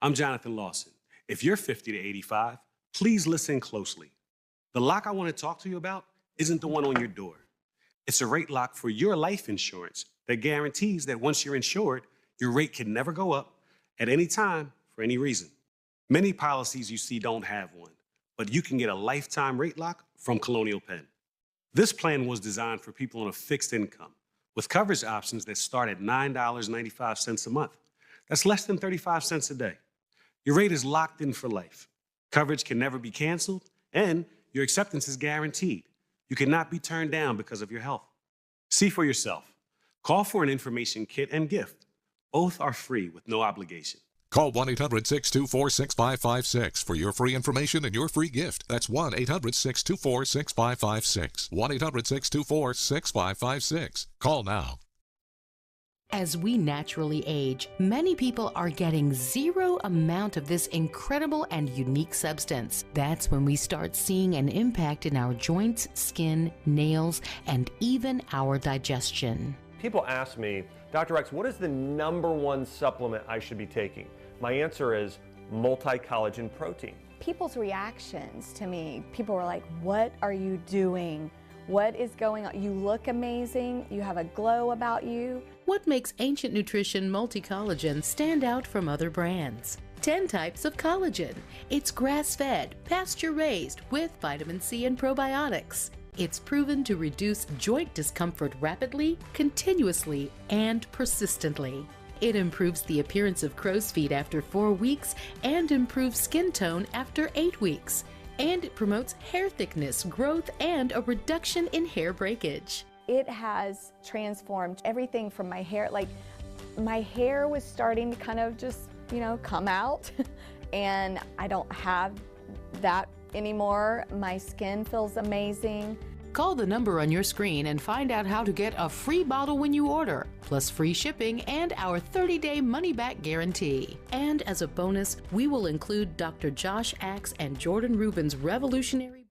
I'm Jonathan Lawson. If you're 50 to 85, please listen closely. The lock I want to talk to you about isn't the one on your door. It's a rate lock for your life insurance that guarantees that once you're insured, your rate can never go up at any time for any reason. Many policies you see don't have one, but you can get a lifetime rate lock from Colonial Penn. This plan was designed for people on a fixed income with coverage options that start at $9.95 a month. That's less than 35 cents a day. Your rate is locked in for life. Coverage can never be canceled, and your acceptance is guaranteed. You cannot be turned down because of your health. See for yourself. Call for an information kit and gift. Both are free with no obligation. Call 1-800-624-6556 for your free information and your free gift. That's 1-800-624-6556. 1-800-624-6556. Call now. As we naturally age, many people are getting zero amount of this incredible and unique substance. That's when we start seeing an impact in our joints, skin, nails, and even our digestion. People ask me, Dr. X, what is the #1 supplement I should be taking? My answer is multi-collagen protein. People's reactions to me, people were like, what are you doing? What is going on? You look amazing. You have a glow about you. What makes Ancient Nutrition Multi-Collagen stand out from other brands? 10 types of collagen. It's grass-fed, pasture-raised with vitamin C and probiotics. It's proven to reduce joint discomfort rapidly, continuously, and persistently. It improves the appearance of crow's feet after 4 weeks and improves skin tone after 8 weeks. And it promotes hair thickness, growth, and a reduction in hair breakage. It has transformed everything from my hair. Like, my hair was starting to kind of just, come out, and I don't have that anymore. My skin feels amazing. Call the number on your screen and find out how to get a free bottle when you order, plus free shipping and our 30-day money-back guarantee. And as a bonus, we will include Dr. Josh Axe and Jordan Rubin's revolutionary